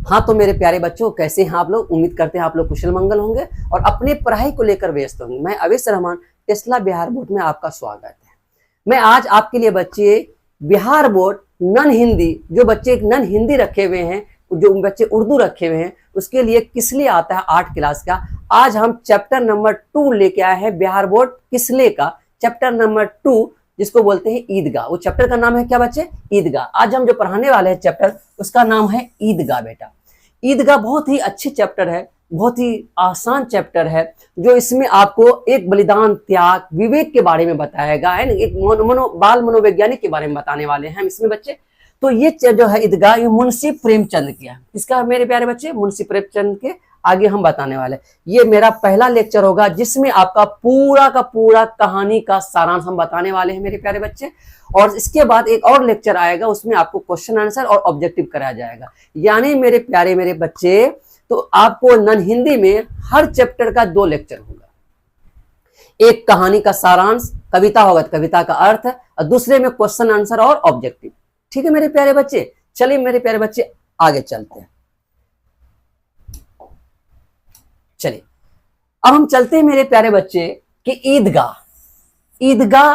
हाँ तो मेरे प्यारे बच्चों, कैसे हैं आप लोग? उम्मीद करते हैं आप लोग कुशल मंगल होंगे और अपनी पढ़ाई को लेकर व्यस्त होंगे। मैं अवेश रहमान, टेस्ला बिहार बोर्ड में आपका स्वागत है। मैं आज आपके लिए बच्चे बिहार बोर्ड नन हिंदी, जो बच्चे नन हिंदी रखे हुए हैं, जो बच्चे उर्दू रखे हुए हैं, उसके लिए किसले आता है 8 क्लास का। आज हम चैप्टर नंबर 2 लेके आए हैं बिहार बोर्ड किसले का, चैप्टर नंबर 2, जिसको बोलते हैं ईदगाह। वो चैप्टर का नाम है क्या बच्चे? ईदगाह। आज हम जो पढ़ाने वाले हैं चैप्टर, उसका नाम है ईदगाह बेटा। ईदगाह बहुत ही अच्छी चैप्टर है, बहुत ही आसान चैप्टर है, जो इसमें आपको एक बलिदान, त्याग, विवेक के बारे में बताएगा, है ना। एक बाल मनोवैज्ञानिक के बारे में बताने वाले हैं हम इसमें बच्चे। तो ये जो है ईदगाह, ये मुंशी प्रेमचंद की है। इसका मेरे प्यारे बच्चे मुंशी प्रेमचंद के आगे हम बताने वाले। ये मेरा पहला लेक्चर होगा जिसमें आपका पूरा का पूरा कहानी का सारांश हम बताने वाले हैं मेरे प्यारे बच्चे। और इसके बाद एक और लेक्चर आएगा, उसमें आपको क्वेश्चन आंसर और ऑब्जेक्टिव कराया जाएगा। यानी मेरे प्यारे मेरे बच्चे, तो आपको नन हिंदी में हर चैप्टर का 2 लेक्चर होगा। एक कहानी का सारांश, कविता होगा तो कविता का अर्थ, और दूसरे में क्वेश्चन आंसर और ऑब्जेक्टिव। ठीक है मेरे प्यारे बच्चे, चलिए मेरे प्यारे बच्चे आगे चलते हैं। चलिए अब हम चलते हैं मेरे प्यारे बच्चे कि ईदगाह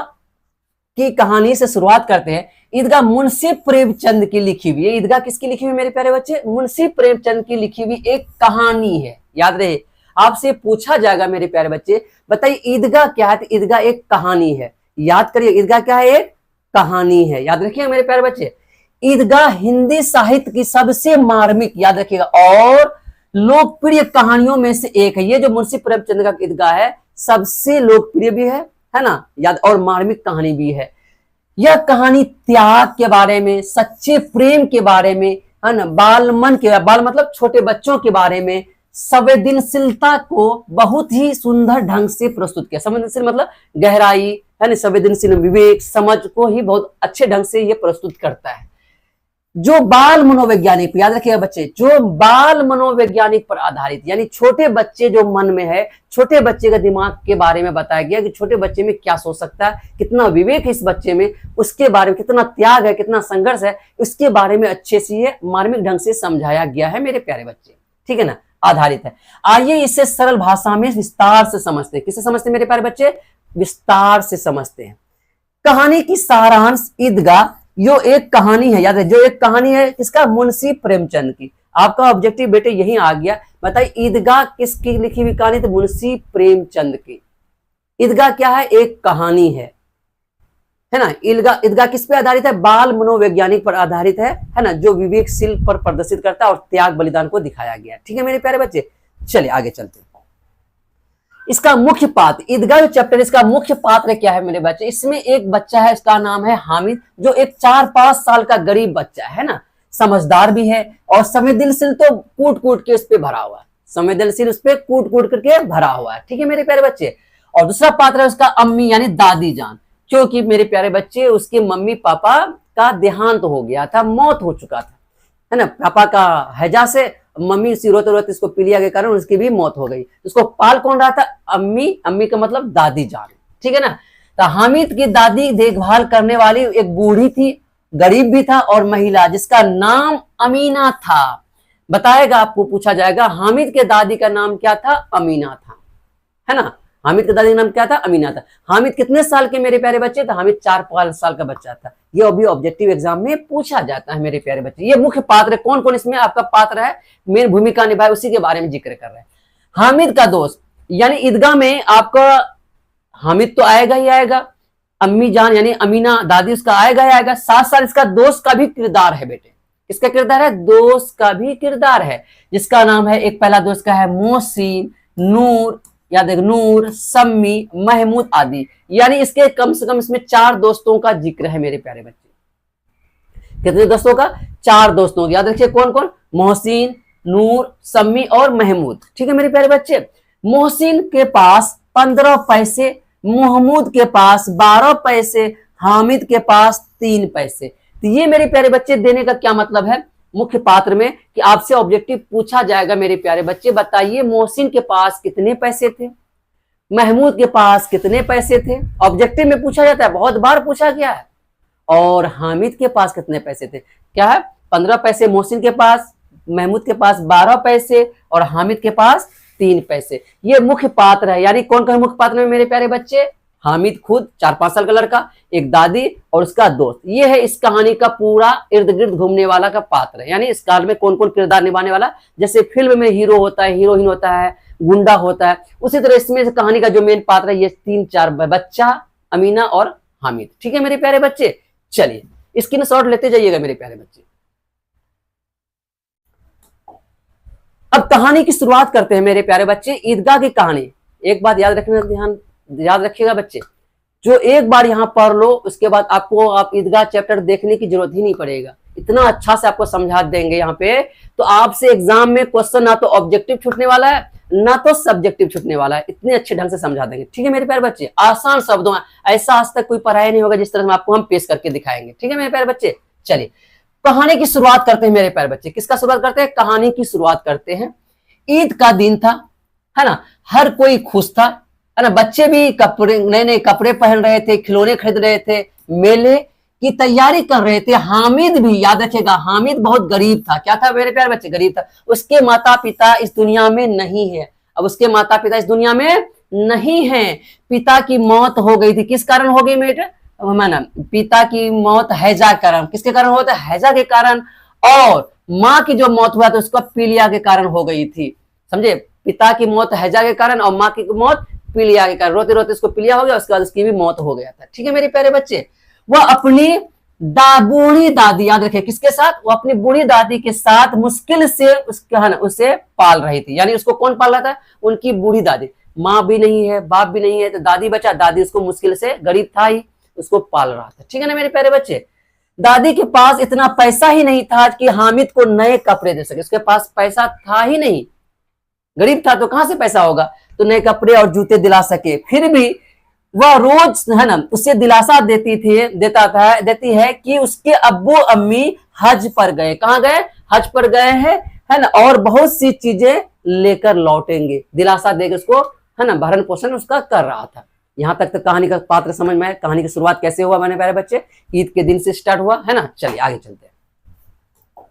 की कहानी से शुरुआत करते हैं। ईदगाह मुंशी प्रेमचंद की लिखी हुई है। ईदगाह किसकी लिखी हुई मेरे प्यारे बच्चे? मुंशी प्रेमचंद की लिखी हुई एक कहानी है। याद रहे, आपसे पूछा जाएगा मेरे प्यारे बच्चे, बताइए ईदगाह क्या है? तो ईदगाह एक कहानी है। याद करिए, ईदगाह क्या है? एक कहानी है। याद रखिए मेरे प्यारे बच्चे, ईदगाह हिंदी साहित्य की सबसे मार्मिक, याद रखिएगा, और लोकप्रिय कहानियों में से एक है। ये जो मुंशी प्रेमचंद का ईदगाह है, सबसे लोकप्रिय भी है ना, याद, और मार्मिक कहानी भी है। यह कहानी त्याग के बारे में, सच्चे प्रेम के बारे में, है ना, बाल मतलब छोटे बच्चों के बारे में, संवेदनशीलता को बहुत ही सुंदर ढंग से प्रस्तुत किया। संवेदनशील मतलब गहराई, है ना, संवेदनशील, विवेक, समझ को ही बहुत अच्छे ढंग से ये प्रस्तुत करता है। जो बाल मनोवैज्ञानिक, याद रखिएगा बच्चे, जो बाल मनोवैज्ञानिक पर आधारित, यानी छोटे बच्चे जो मन में है, छोटे बच्चे का दिमाग के बारे में बताया गया कि छोटे बच्चे में क्या सोच सकता है, कितना विवेक है इस बच्चे में, उसके बारे में कितना त्याग है, कितना संघर्ष है, उसके बारे में अच्छे से ये मार्मिक ढंग से समझाया गया है मेरे प्यारे बच्चे। ठीक है ना, आधारित है। आइए इसे सरल भाषा में विस्तार से समझते हैं। किससे समझते हैं मेरे प्यारे बच्चे? विस्तार से समझते हैं। कहानी की सारांश ईदगाह यो एक कहानी है। याद है, जो एक कहानी है किसका? मुंशी प्रेमचंद की। आपका ऑब्जेक्टिव बेटे यही आ गया। बताइए ईदगाह किसकी लिखी हुई कहानी? तो मुंशी प्रेमचंद की। ईदगाह क्या है? एक कहानी है ना। ईदगाह किस पे आधारित है? बाल मनोवैज्ञानिक पर आधारित है ना, जो विवेकशील पर प्रदर्शित करता है और त्याग बलिदान को दिखाया गया। ठीक है मेरे प्यारे बच्चे, चलिए आगे चलते हैं। इसका मुख्य पात्र, ईदगाह चैप्टर, इसका मुख्य पात्र क्या है मेरे बच्चे? इसमें एक बच्चा है, इसका नाम है हामिद, जो एक 4-5 साल का गरीब बच्चा है ना, समझदार भी है और संवेदनशील तो कूट कूट के उस पर भरा हुआ है, संवेदनशील उस पर कूट कूट करके भरा हुआ है। ठीक है मेरे प्यारे बच्चे। और दूसरा पात्र है उसका अम्मी, यानी दादी जान, क्योंकि मेरे प्यारे बच्चे उसके मम्मी पापा का देहांत हो गया था, मौत हो चुका था, है ना। पापा का हैजा से मम्मी उसी रोते रोते इसको पी लिया के कारण उसकी भी मौत हो गई। उसको पाल कौन रहा था? अम्मी का मतलब दादी जान। ठीक है ना। तो हामिद की दादी देखभाल करने वाली एक बूढ़ी थी, गरीब भी था और महिला, जिसका नाम अमीना था। बताएगा, आपको पूछा जाएगा हामिद के दादी का नाम क्या था? अमीना था, है ना। हामिद के दादी का नाम क्या था? अमीना था। हामिद कितने साल के मेरे प्यारे बच्चे? तो हामिद 4-5 साल का बच्चा था। ये अभी ऑब्जेक्टिव एग्जाम में पूछा जाता है मेरे प्यारे बच्चे। ये मुख्य पात्र कौन कौन इसमें आपका पात्र है, मेन भूमिका निभाए, उसी के बारे में जिक्र कर रहे हैं। हामिद का दोस्त, यानी ईदगाह में आपका हामिद तो आएगा ही आएगा, अम्मी जान यानी अमीना दादी उसका आएगा ही आएगा, साथ साथ इसका दोस्त का भी किरदार है बेटे। किसका किरदार है? दोस्त का भी किरदार है, जिसका नाम है, एक पहला दोस्त का है मोहसिन, नूर, याद है, नूर, सम्मी, महमूद आदि। यानी इसके कम से कम इसमें 4 दोस्तों का जिक्र है मेरे प्यारे बच्चे। कितने दोस्तों का? 4 दोस्तों का। याद रखिए कौन कौन? मोहसिन, नूर, सम्मी और महमूद। ठीक है मेरे प्यारे बच्चे। मोहसिन के पास 15 पैसे, महमूद के पास 12 पैसे, हामिद के पास 3 पैसे। तो ये मेरे प्यारे बच्चे देने का क्या मतलब है मुख्य पात्र में, कि आपसे ऑब्जेक्टिव पूछा जाएगा मेरे प्यारे बच्चे, बताइए मोहसिन के पास कितने पैसे थे, महमूद के पास कितने पैसे थे। ऑब्जेक्टिव में पूछा जाता है, बहुत बार पूछा गया है। और हामिद के पास कितने पैसे थे? क्या है? 15 पैसे मोहसिन के पास, महमूद के पास 12 पैसे और हामिद के पास 3 पैसे। ये मुख्य पात्र है, यानी कौन कौन मुख्य पात्र है मेरे प्यारे बच्चे? हामिद खुद 4-5 साल का लड़का, एक दादी और उसका दोस्त। ये है इस कहानी का पूरा इर्द गिर्द घूमने वाला का पात्र है, यानी इस काल में कौन कौन किरदार निभाने वाला। जैसे फिल्म में हीरो होता है, हीरोइन होता है, गुंडा होता है, उसी तरह इसमें कहानी का जो मेन पात्र है ये 3-4 बच्चा, अमीना और हामिद। ठीक है मेरे प्यारे बच्चे, चलिए स्क्रीनशॉट लेते जाइएगा मेरे प्यारे बच्चे। अब कहानी की शुरुआत करते हैं मेरे प्यारे बच्चे, ईदगाह की कहानी। एक बात याद रखना, ध्यान याद रखिएगा बच्चे, जो एक बार यहां पढ़ लो उसके बाद आपको आप ईदगाह चैप्टर देखने की जरूरत ही नहीं पड़ेगा, इतना अच्छा से आपको समझा देंगे यहाँ पे। तो आपसे एग्जाम में क्वेश्चन ना तो ऑब्जेक्टिव छूटने वाला है ना तो सब्जेक्टिव छूटने वाला है, इतने अच्छे ढंग से समझा देंगे। ठीक है मेरे प्यारे बच्चे, आसान शब्दों में, ऐसा आज तक कोई पढ़ाई नहीं होगा जिस तरह से आपको हम पेश करके दिखाएंगे। ठीक है मेरे प्यारे बच्चे, चलिए कहानी की शुरुआत करते हैं मेरे प्यारे बच्चे। किसका शुरुआत करते हैं? कहानी की शुरुआत करते हैं। ईद का दिन था, है ना, हर कोई खुश था, है ना, बच्चे भी कपड़े, नए नए कपड़े पहन रहे थे, खिलौने खरीद रहे थे, मेले की तैयारी कर रहे थे। हामिद भी, याद रखिएगा, हामिद बहुत गरीब था। क्या था मेरे प्यारे बच्चे? गरीब था। उसके माता पिता इस दुनिया में नहीं है। अब उसके माता पिता इस दुनिया में नहीं है, पिता की मौत हो गई थी। किस कारण हो गई बेटा? माना पिता की मौत हैजा के कारण। किसके कारण होता है? हैजा के कारण। और माँ की जो मौत हुआ था उसका पीलिया के कारण हो गई थी। समझे? पिता की मौत हैजा के कारण और माँ की मौत पीलिया के कारण। रोते रोते उसको पीलिया हो गया, उसके बाद उसकी भी मौत हो गया था। ठीक है मेरे प्यारे बच्चे, वह अपनी बूढ़ी दादी, याद रखे किसके साथ? वो अपनी बूढ़ी दादी के साथ मुश्किल से उसे पाल रही थी। यानी उसको कौन पाल रहा था? उनकी बूढ़ी दादी। माँ भी नहीं है, बाप भी नहीं है, तो दादी बचा। दादी उसको मुश्किल से, गरीब था ही, उसको पाल रहा था। ठीक है ना मेरे प्यारे बच्चे, दादी के पास इतना पैसा ही नहीं था कि हामिद को नए कपड़े दे सके। उसके पास पैसा था ही नहीं, गरीब था तो कहां से पैसा होगा तो नए कपड़े और जूते दिला सके। फिर भी वह रोज, है ना, उसे दिलासा देती है कि उसके अब्बू अम्मी हज पर गए। कहां गए? हज पर गए हैं, है ना, और बहुत सी चीजें लेकर लौटेंगे। दिलासा देकर उसको, है ना, भरण पोषण उसका कर रहा था। यहां तक तो कहानी का पात्र समझ में आया। कहानी की शुरुआत कैसे हुआ मैंने प्यारे बच्चे? ईद के दिन से स्टार्ट हुआ, है ना। चलिए आगे चलते हैं।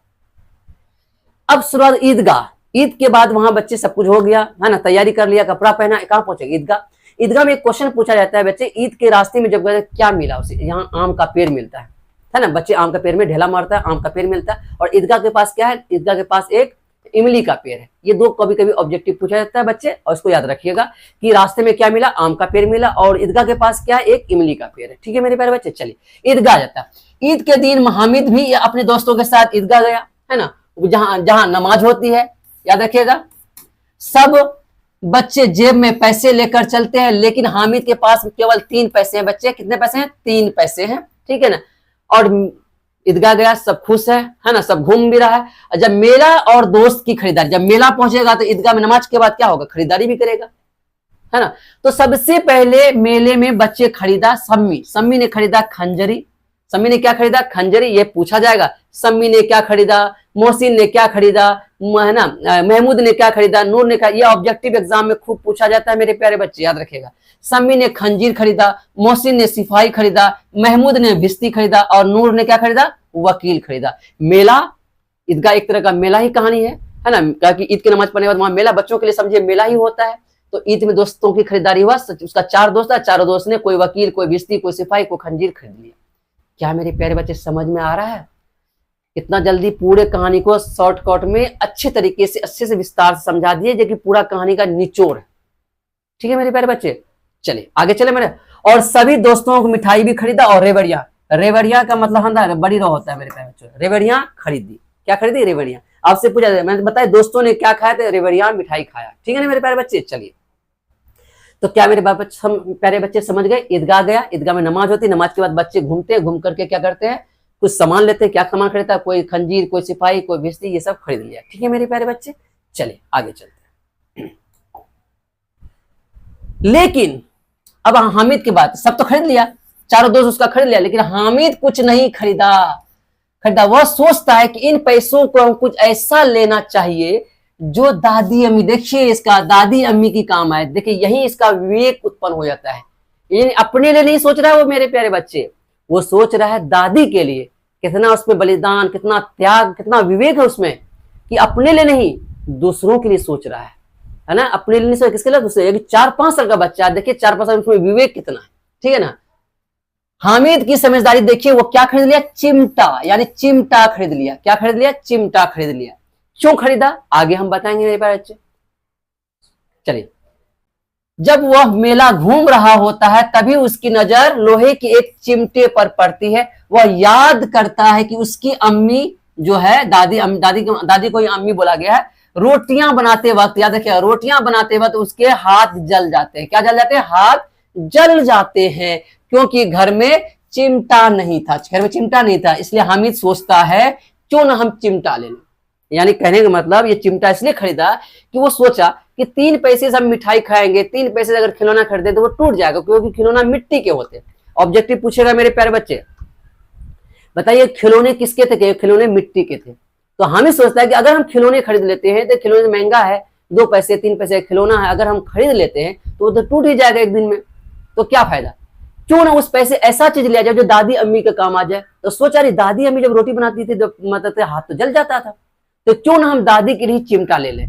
अब शुरुआत ईदगाह। ईद के बाद वहां बच्चे सब कुछ हो गया, है ना, तैयारी कर लिया, कपड़ा पहना, कहां पहुंचे? ईदगाह। ईदगाह में एक क्वेश्चन पूछा जाता है बच्चे, ईद के रास्ते में जब गए क्या मिला उसे? यहाँ आम का पेड़ मिलता है ना, बच्चे आम का पेड़ में ढेला मारता है, आम का पेड़ मिलता है। और ईदगाह के पास क्या है? ईदगाह के पास एक इमली का पेड़ है। ये दो कभी कभी ऑब्जेक्टिव पूछा जाता है बच्चे, और इसको याद रखिएगा कि रास्ते में क्या मिला? आम का पेड़ मिला, और ईदगाह के पास क्या है? एक इमली का पेड़ है। ठीक है मेरे प्यारे बच्चे, चलिए ईदगाह जाता है। ईद के दिन हामिद भी अपने दोस्तों के साथ ईदगाह गया, है ना, जहां जहां नमाज होती है। याद रखिएगा, सब बच्चे जेब में पैसे लेकर चलते हैं, लेकिन हामिद के पास केवल 3 पैसे हैं। बच्चे कितने पैसे हैं? 3 पैसे हैं। ठीक है ना। और ईदगाह गया, सब खुश है ना, सब घूम भी रहा है। जब मेला और दोस्त की खरीदारी, जब मेला पहुंचेगा तो ईदगाह में नमाज के बाद क्या होगा? खरीदारी भी करेगा, है ना। तो सबसे पहले मेले में बच्चे खरीदा सम्मी ने खरीदा खंजरी। सम्मी ने क्या खरीदा? खंजरी। ये पूछा जाएगा सम्मी ने क्या खरीदा, मोहसिन ने क्या खरीदा, है ना, महमूद ने क्या खरीदा, नूर ने क्या। ये ऑब्जेक्टिव एग्जाम में खूब पूछा जाता है मेरे प्यारे बच्चे, याद रखिएगा। सम्मी ने खंजीर खरीदा, मोहसिन ने सिपाही खरीदा, महमूद ने भिस्ती खरीदा, और नूर ने क्या खरीदा? वकील खरीदा। मेला, ईदगाह एक तरह का मेला ही कहानी है ना, क्योंकि ईद की नमाज पढ़ने के बाद वहां मेला, बच्चों के लिए समझिए मेला ही होता है। तो ईद में दोस्तों की खरीदारी हुआ। उसका 4 दोस्त था, चारों दोस्त ने कोई वकील, कोई भिस्ती, कोई सिपाही, कोई खंजीर खरीद लिया। क्या मेरे प्यारे बच्चे समझ में आ रहा है? इतना जल्दी पूरे कहानी को शॉर्टकट में अच्छे तरीके से, अच्छे से विस्तार से समझा दिए, जो कि पूरा कहानी का निचोड़ है। ठीक है मेरे प्यारे बच्चे, चलिए आगे चले मेरे। और सभी दोस्तों को मिठाई भी खरीदा, और रेवड़िया का मतलब हंदा बड़ी रो होता है मेरे प्यारे बच्चों। रेवड़िया खरीदी। क्या खरीदी? रेवड़िया। आपसे पूछा जाए, मैंने बताया दोस्तों ने क्या खाया था? रेवड़िया मिठाई खाया। ठीक है ना मेरे प्यारे बच्चे, चलिए। तो क्या मेरे प्यारे बच्चे समझ गए? ईदगाह गया, ईदगाह में नमाज होती, नमाज के बाद बच्चे घूमते, घूम करके क्या करते हैं? कुछ सामान लेते हैं। क्या सामान खरीदता है? कोई खंजीर, कोई सिपाही, कोई भिस्ती, ये सब खरीद लिया। ठीक है मेरे प्यारे बच्चे, चलिए आगे चलते हैं। लेकिन अब हामिद की बात, सब तो खरीद लिया, चारों दोस्त उसका खरीद लिया, लेकिन हामिद कुछ नहीं खरीदा। वह सोचता है कि इन पैसों को हम कुछ ऐसा लेना चाहिए जो दादी अम्मी, देखिए इसका दादी अम्मी की काम आए। देखिए यही इसका विवेक उत्पन्न हो जाता है। ये अपने लिए नहीं सोच रहा है वो मेरे प्यारे बच्चे, वो सोच रहा है दादी के लिए। कितना उसमें बलिदान, कितना त्याग, कितना विवेक है उसमें। कि अपने लिए नहीं दूसरों के लिए सोच रहा है ना, अपने लिए नहीं सोच, किसके लिए, दूसरे। 4-5 साल का बच्चा, देखिए 4-5 साल में विवेक कितना है, ठीक है ना। हामिद की समझदारी देखिए, वो क्या खरीद लिया, चिमटा, यानी चिमटा खरीद लिया। क्या खरीद लिया, चिमटा खरीद लिया। क्यों खरीदा आगे हम बताएंगे मेरे प्यारे बच्चे। चलिए, जब वह मेला घूम रहा होता है तभी उसकी नजर लोहे के एक चिमटे पर पड़ती है। वह याद करता है कि उसकी अम्मी जो है, दादी को अम्मी बोला गया है, रोटियां बनाते वक्त, याद रखिए, रोटियां बनाते वक्त उसके हाथ जल जाते हैं। क्या जल जाते हैं, हाथ जल जाते हैं, क्योंकि घर में चिमटा नहीं था। घर में चिमटा नहीं था, इसलिए हामिद सोचता है क्यों ना हम चिमटा ले लें। यानी कहने का मतलब ये चिमटा इसलिए खरीदा कि वो सोचा कि 3 पैसे से हम मिठाई खाएंगे, 3 पैसे से अगर खिलौना खरीदे तो वो टूट जाएगा, क्योंकि खिलौना मिट्टी के होते हैं। ऑब्जेक्टिव पूछेगा मेरे प्यारे बच्चे, बताइए खिलौने किसके थे, खिलौने मिट्टी के थे। तो हमें सोचता है कि अगर हम खिलौने खरीद लेते हैं तो खिलौने महंगा है, 2 पैसे 3 पैसे खिलौना है, अगर हम खरीद लेते हैं तो वो तो टूट ही जाएगा एक दिन में, तो क्या फायदा। क्यों ना उस पैसे ऐसा चीज लिया जाए जो दादी अम्मी का काम आ जाए। तो सोचा रही दादी अम्मी जब रोटी बनाती थी तो मतलब हाथ तो जल जाता था, तो क्यों ना हम दादी के लिए चिमटा ले लें,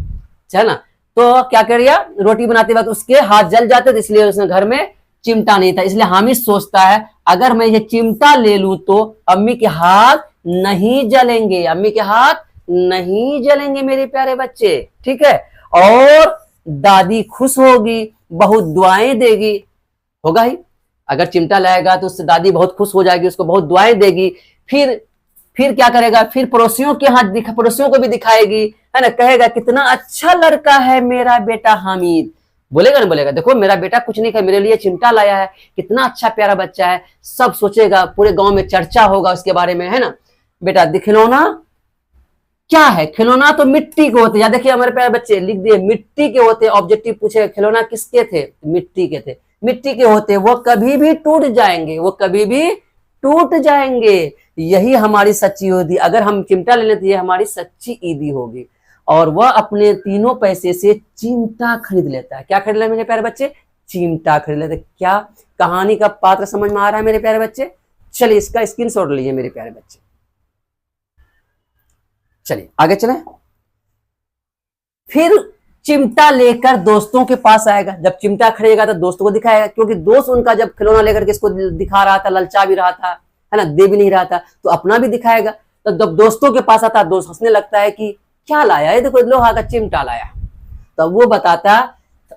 है ना। तो क्या कर दिया, रोटी बनाते वक्त उसके हाथ जल जाते थे, इसलिए उसने घर में चिमटा नहीं था। इसलिए हामिद सोचता है अगर मैं ये चिमटा ले लूं तो अम्मी के हाथ नहीं जलेंगे, अम्मी के हाथ नहीं जलेंगे मेरे प्यारे बच्चे, ठीक है। और दादी खुश होगी, बहुत दुआएं देगी, होगा ही। अगर चिमटा लाएगा तो उससे दादी बहुत खुश हो जाएगी, उसको बहुत दुआएं देगी। फिर क्या करेगा, फिर पड़ोसियों के हाथ पड़ोसियों को भी दिखाएगी, है ना, कहेगा कितना अच्छा लड़का है मेरा बेटा हामिद। बोलेगा ना, बोलेगा देखो मेरा बेटा कुछ नहीं कर, मेरे लिए चिमटा लाया है, कितना अच्छा प्यारा बच्चा है, सब सोचेगा, पूरे गांव में चर्चा होगा उसके बारे में, है ना। बेटा खिलौना क्या है, खिलौना तो मिट्टी के होते, या देखिए हमारे प्यारे बच्चे लिख दिए मिट्टी के होते। ऑब्जेक्टिव पूछेगा खिलौना किसके थे, मिट्टी के थे, मिट्टी के होते, वो कभी भी टूट जाएंगे, वो कभी भी टूट जाएंगे। यही हमारी सच्ची ईदी, अगर हम चिमटा ले लेते हैं हमारी सच्ची ईदी होगी। और वह अपने 3 पैसे से चिमटा खरीद लेता है। क्या खरीद लेता है मेरे प्यारे बच्चे, चिमटा खरीद लेते। क्या कहानी का पात्र समझ में आ रहा है मेरे प्यारे बच्चे। चलिए इसका स्क्रीनशॉट लीजिए मेरे प्यारे बच्चे। चलिए आगे चलें। फिर चिमटा लेकर दोस्तों के पास आएगा। जब चिमटा खरीदेगा तो दोस्तों को दिखाएगा, क्योंकि दोस्त उनका जब खिलौना लेकर के इसको दिखा रहा था, ललचा भी रहा था, है ना, दे भी नहीं रहा था, तो अपना भी दिखाएगा। तो जब दोस्तों के पास आता, दोस्त हंसने लगता है कि क्या लाया है, देखो लोहा का चिमटा लाया। तो वो बताता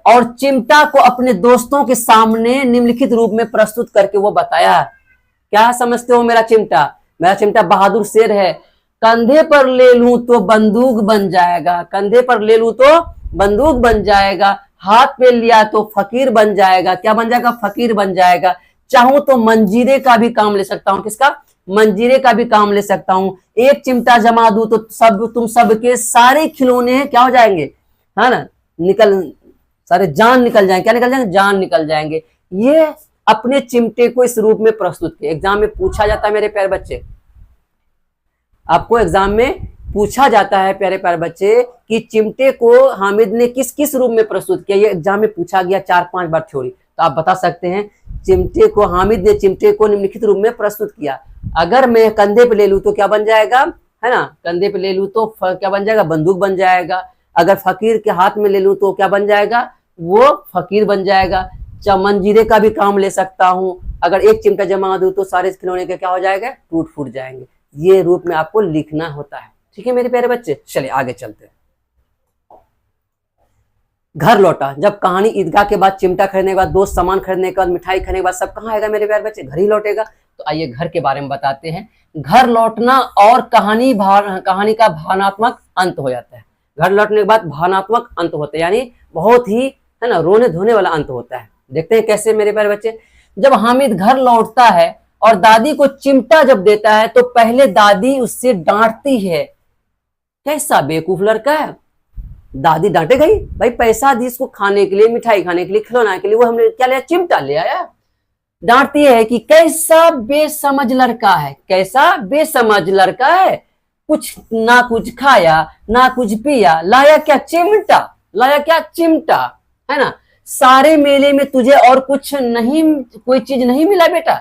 और चिमटा को अपने दोस्तों के सामने निम्नलिखित रूप में प्रस्तुत करके वो बताया, क्या समझते हो मेरा चिमटा, मेरा चिमटा बहादुर शेर है, कंधे पर ले लूं तो बंदूक बन जाएगा, कंधे पर ले लूं तो बंदूक बन जाएगा, हाथ पे लिया तो फकीर बन जाएगा। क्या बन जाएगा, फकीर बन जाएगा। चाहूं तो मंजीरे का भी काम ले सकता हूं, किसका, मंजीरे का भी काम ले सकता हूं। एक चिमटा जमा दूं तो तुम सबके सारे खिलौने क्या हो जाएंगे, है ना, सारे जान निकल जाएंगे। क्या निकल जाएंगे, जान निकल जाएंगे। ये अपने चिमटे को इस रूप में प्रस्तुत किया। एग्जाम में पूछा जाता है मेरे प्यारे बच्चे, आपको एग्जाम में पूछा जाता है प्यारे प्यारे बच्चे कि चिमटे को हामिद ने किस किस रूप में प्रस्तुत किया। ये एग्जाम में पूछा गया 4-5 बार थ्योरी, तो आप बता सकते हैं चिमटे को, हामिद ने चिमटे को निम्नलिखित रूप में प्रस्तुत किया। अगर मैं कंधे पे ले लूं तो क्या बन जाएगा, है ना, कंधे पे ले लूं तो क्या बन जाएगा, बंदूक बन जाएगा। अगर फकीर के हाथ में ले लूं तो क्या बन जाएगा, वो फकीर बन जाएगा। मंजीरे का भी काम ले सकता हूं, अगर एक चिमटा जमा दूं तो सारे खिलौने के क्या हो जाएगा, टूट फूट जाएंगे। ये रूप में आपको लिखना होता है, ठीक है मेरे प्यारे बच्चे। चलिए आगे चलते हैं। घर लौटा। जब कहानी ईदगाह के बाद, चिमटा खरीदने के बाद, दोस्त सामान खरीदने के बाद, मिठाई खाने के बाद, सब कहाँ आएगा मेरे प्यारे बच्चे, घर ही लौटेगा। तो आइए घर के बारे में बताते हैं। घर लौटना और कहानी का भावनात्मक अंत हो जाता है। घर लौटने के बाद भावनात्मक अंत होता है, यानी बहुत ही, है ना, रोने धोने वाला अंत होता है। देखते हैं कैसे मेरे प्यारे बच्चे। जब हामिद घर लौटता है और दादी को चिमटा जब देता है तो पहले दादी उससे डांटती है, कैसा बेवकूफ लड़का है। दादी डांटे गई, भाई पैसा दी इसको खाने के लिए, मिठाई खाने के लिए, खिलौना के लिए, वो हमने क्या लिया, चिमटा ले आया। डांटती है कि कैसा बेसमझ लड़का है, कैसा बेसमझ लड़का है, कुछ ना कुछ खाया ना कुछ पिया, लाया क्या चिमटा, लाया क्या चिमटा, है ना। सारे मेले में तुझे और कुछ नहीं, कोई चीज नहीं मिला बेटा।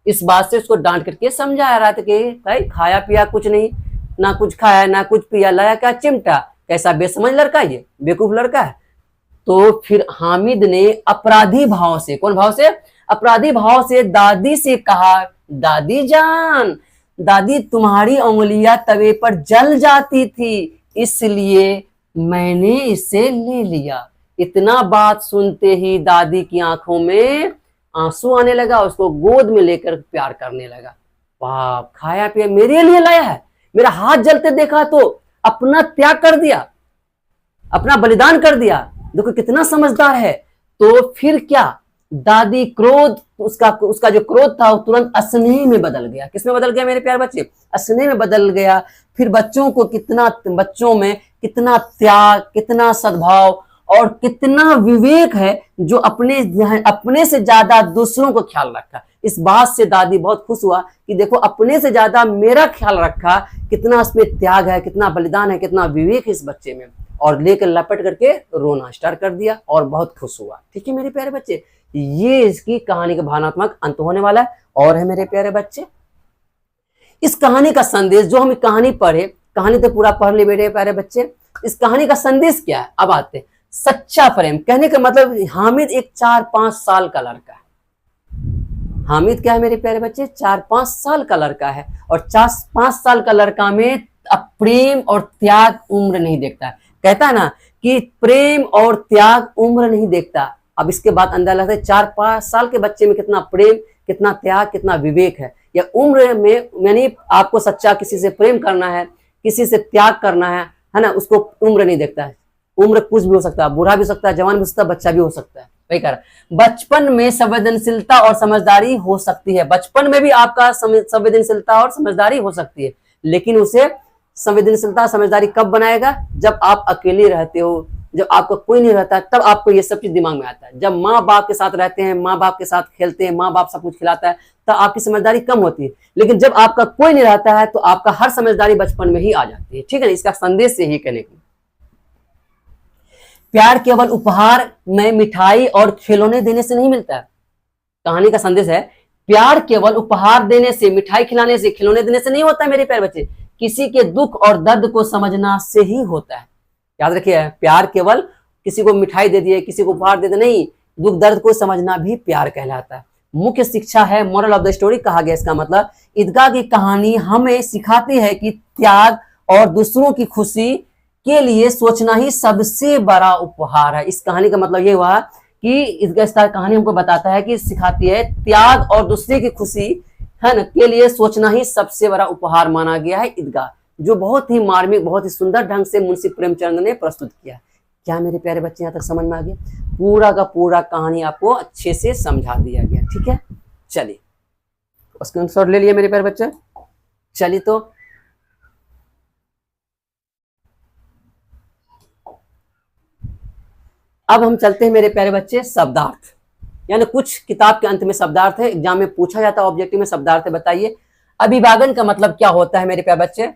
इस बात से उसको डांट करके समझा रहा था कि भाई खाया पिया कुछ नहीं, ना कुछ खाया ना कुछ पिया, लाया क्या चिमटा, कैसा बेसमझ लड़का, ये बेवकूफ लड़का है। तो फिर हामिद ने अपराधी भाव से, कौन भाव से, अपराधी भाव से दादी से कहा, दादी जान, दादी तुम्हारी उंगलियां तवे पर जल जाती थी, इसलिए मैंने इसे ले लिया। इतना बात सुनते ही दादी की आंखों में आंसू आने लगा, उसको गोद में लेकर प्यार करने लगा। वाह, खाया पिया मेरे लिए लाया है, मेरा हाथ जलते देखा तो अपना त्याग कर दिया, अपना बलिदान कर दिया, देखो कितना समझदार है। तो फिर क्या, दादी क्रोध, उसका जो क्रोध था वो तुरंत स्नेह में बदल गया। किसमें बदल गया मेरे प्यारे बच्चे, स्नेह में बदल गया। फिर बच्चों में कितना त्याग, कितना सद्भाव और कितना विवेक है, जो अपने से ज्यादा दूसरों को ख्याल रखा। इस बात से दादी बहुत खुश हुआ कि देखो अपने से ज्यादा मेरा ख्याल रखा, कितना इसमें त्याग है, कितना बलिदान है, कितना विवेक है इस बच्चे में। और लेकर लपट करके रोना स्टार्ट कर दिया और बहुत खुश हुआ। ठीक है मेरे प्यारे बच्चे, ये इसकी कहानी का भावनात्मक अंत होने वाला है। और है मेरे प्यारे बच्चे, इस कहानी का संदेश, जो हम कहानी पढ़े, कहानी तो पूरा पढ़ ले मेरे प्यारे बच्चे, इस कहानी का संदेश क्या है। अब आते हैं, सच्चा प्रेम। कहने का मतलब हामिद एक 4-5 साल का लड़का है। हामिद क्या है मेरे प्यारे बच्चे, 4-5 साल का लड़का है। और 4-5 साल का लड़का में अब प्रेम और त्याग उम्र नहीं देखता है। कहता है ना कि प्रेम और त्याग उम्र नहीं देखता। अब इसके बाद अंदाजा लगता है 4-5 साल के बच्चे में कितना प्रेम, कितना त्याग, कितना विवेक है। या उम्र में, यानी आपको सच्चा किसी से प्रेम करना है, किसी से त्याग करना है ना, उसको उम्र नहीं देखता है। उम्र कुछ भी हो सकता है, बूढ़ा भी हो सकता है, जवान भी हो सकता है, बच्चा भी हो सकता है। वही कह रहा, बचपन में संवेदनशीलता और समझदारी हो सकती है। बचपन में भी आपका संवेदनशीलता और समझदारी हो सकती है, लेकिन उसे संवेदनशीलता समझदारी कब बनाएगा, जब आप अकेले रहते हो, जब आपका कोई नहीं रहता, तब आपको ये सब चीज दिमाग में आता है। जब माँ बाप के साथ रहते हैं, माँ बाप के साथ खेलते हैं, माँ बाप सब कुछ खिलाता है, तब आपकी समझदारी कम होती है। लेकिन जब आपका कोई नहीं रहता है तो आपका हर समझदारी बचपन में ही आ जाती है। ठीक है ना, इसका संदेश यही कहने का। प्यार केवल उपहार में मिठाई और खिलौने देने से नहीं मिलता है। कहानी का संदेश है, प्यार केवल उपहार देने से, मिठाई खिलाने से, खिलौने देने से नहीं होता है मेरे प्यारे बच्चे। किसी के दुख और दर्द को समझना से ही होता है। याद रखिए, प्यार केवल किसी को मिठाई दे दिए, किसी को उपहार दे दिए नहीं, दुख दर्द को समझना भी प्यार कहलाता है। मुख्य शिक्षा है, मोरल ऑफ द स्टोरी कहा गया। इसका मतलब ईदगाह की कहानी हमें सिखाती है कि त्याग और दूसरों की खुशी के लिए सोचना ही सबसे बड़ा उपहार है। इस कहानी का मतलब ये हुआ कि ईदगाह कहानी हमको बताता है कि सिखाती है त्याग और दूसरे की खुशी है ना के लिए सोचना ही सबसे बड़ा उपहार माना गया है ईदगाह, जो बहुत ही मार्मिक, बहुत ही सुंदर ढंग से मुंशी प्रेमचंद ने प्रस्तुत किया। क्या मेरे प्यारे बच्चे यहाँ तक समझ में आ गया? पूरा का पूरा कहानी आपको अच्छे से समझा दिया गया। ठीक है, चलिए स्क्रीनशॉट ले लिया मेरे प्यारे बच्चे। चलिए तो अब हम चलते हैं मेरे प्यारे बच्चे शब्दार्थ, यानी कुछ किताब के अंत में शब्दार्थ है, एग्जाम में पूछा जाता है ऑब्जेक्टिव में शब्दार्थ है। बताइए अभिभागन का मतलब क्या होता है मेरे प्यारे बच्चे?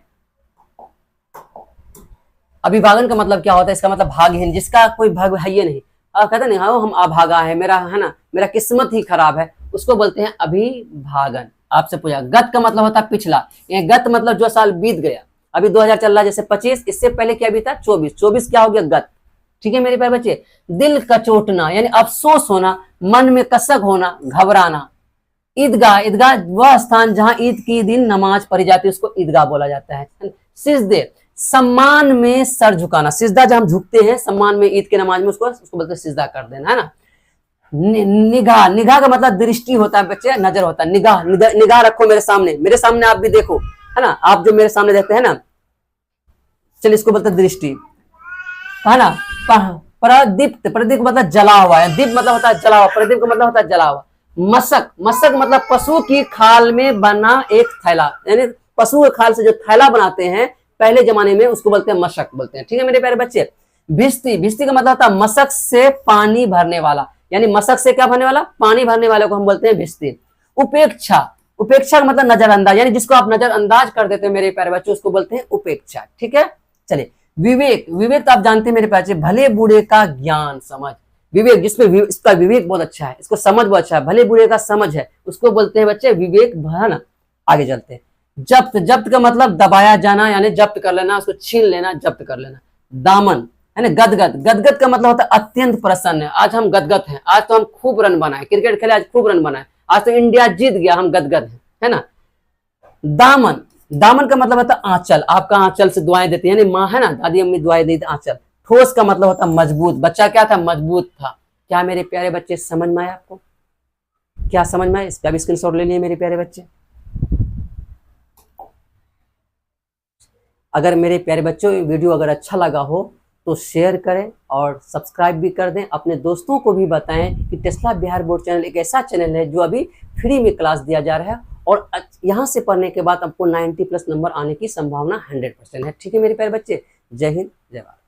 अभिभागन का मतलब क्या होता है? इसका मतलब भाग्यहीन, जिसका कोई भाग्य है ये नहीं। कहते नहीं हाँ हम अभागा है, मेरा है ना, मेरा किस्मत ही खराब है, उसको बोलते हैं अभिभागन। आपसे पूछा गत का मतलब होता है पिछला, ये गत मतलब जो साल बीत गया। अभी 2000 चल रहा है, जैसे 25, इससे पहले क्या बीता 24 क्या हो गया गत। ठीक है मेरे प्यारे बच्चे, दिल कचोटना यानी अफसोस होना, मन में कसक होना, घबराना। ईदगाह, ईदगाह वह स्थान जहां ईद की दिन नमाज पढ़ी जाती है उसको ईदगाह बोला जाता है। सिजदे, सम्मान में सर झुकाना, सिजदा जब हम झुकते हैं सम्मान में ईद के नमाज में, उसको बोलते हैं सिजदा कर देना, है ना। निगाह, निगाह का मतलब दृष्टि होता है बच्चे, नजर होता है। निगाह, निगाह रखो मेरे सामने आप भी देखो, है ना, आप जो मेरे सामने देखते हैं ना, चलिए इसको बोलते हैं दृष्टि, है ना। प्रदीप्त, प्रदीप मतलब जला हुआ है, दीप मतलब होता है जला हुआ, प्रदीप का मतलब होता है जला हुआ। मशक, मशक मतलब पशु की खाल में बना एक थैला, यानी पशु के खाल से जो थैला बनाते हैं पहले जमाने में, उसको बोलते हैं मशक बोलते हैं। ठीक है मेरे प्यारे बच्चे। भिस्ती, भिस्ती का मतलब होता है मशक से पानी भरने वाला, यानी मशक से क्या भरने वाला? पानी भरने वाले को हम बोलते हैं भिस्ती। उपेक्षा, उपेक्षा का मतलब नजरअंदाज, यानी जिसको आप नजरअंदाज कर देते हैं मेरे प्यारे बच्चे, उसको बोलते हैं उपेक्षा। ठीक है, चलिए विवेक, विवेक तो आप जानते हैं मेरे प्यारे, भले बुरे का ज्ञान समझ, विवेक जिसमें इसका विवेक बहुत अच्छा है, इसको समझ बहुत अच्छा है, भले बुरे का समझ है, उसको बोलते हैं बच्चे विवेक, है ना। आगे चलते हैं, जब्त, जब्त का मतलब दबाया जाना, यानी जब्त कर लेना, उसको छीन लेना, जब्त कर लेना। दामन है ना, गदगद, गदगद का मतलब होता है अत्यंत प्रसन्न है, आज हम गदगद हैं, आज तो हम खूब रन बनाए, क्रिकेट खेले आज खूब रन बनाए, आज तो इंडिया जीत गया, हम गदगद हैं, है ना। दामन, दामन का मतलब होता है आंचल, आपका आंचल से दुआएं देती है, यानी माँ है ना, दादी अम्मी दुआएं देती आंचल। ठोस का मतलब होता है मजबूत, बच्चा क्या था, मजबूत था। क्या मेरे प्यारे बच्चे समझ में आया आपको, क्या समझ में आया, इस पर भी स्क्रीनशॉट ले लिए मेरे प्यारे बच्चे। अगर मेरे प्यारे बच्चों वीडियो अगर अच्छा लगा हो तो शेयर करें और सब्सक्राइब भी कर दें, अपने दोस्तों को भी बताएं कि टेस्ला बिहार बोर्ड चैनल एक ऐसा चैनल है जो अभी फ्री में क्लास दिया जा रहा है, और यहाँ से पढ़ने के बाद आपको 90+ नंबर आने की संभावना 100% है। ठीक है मेरे प्यारे बच्चे, जय हिंद जय भारत।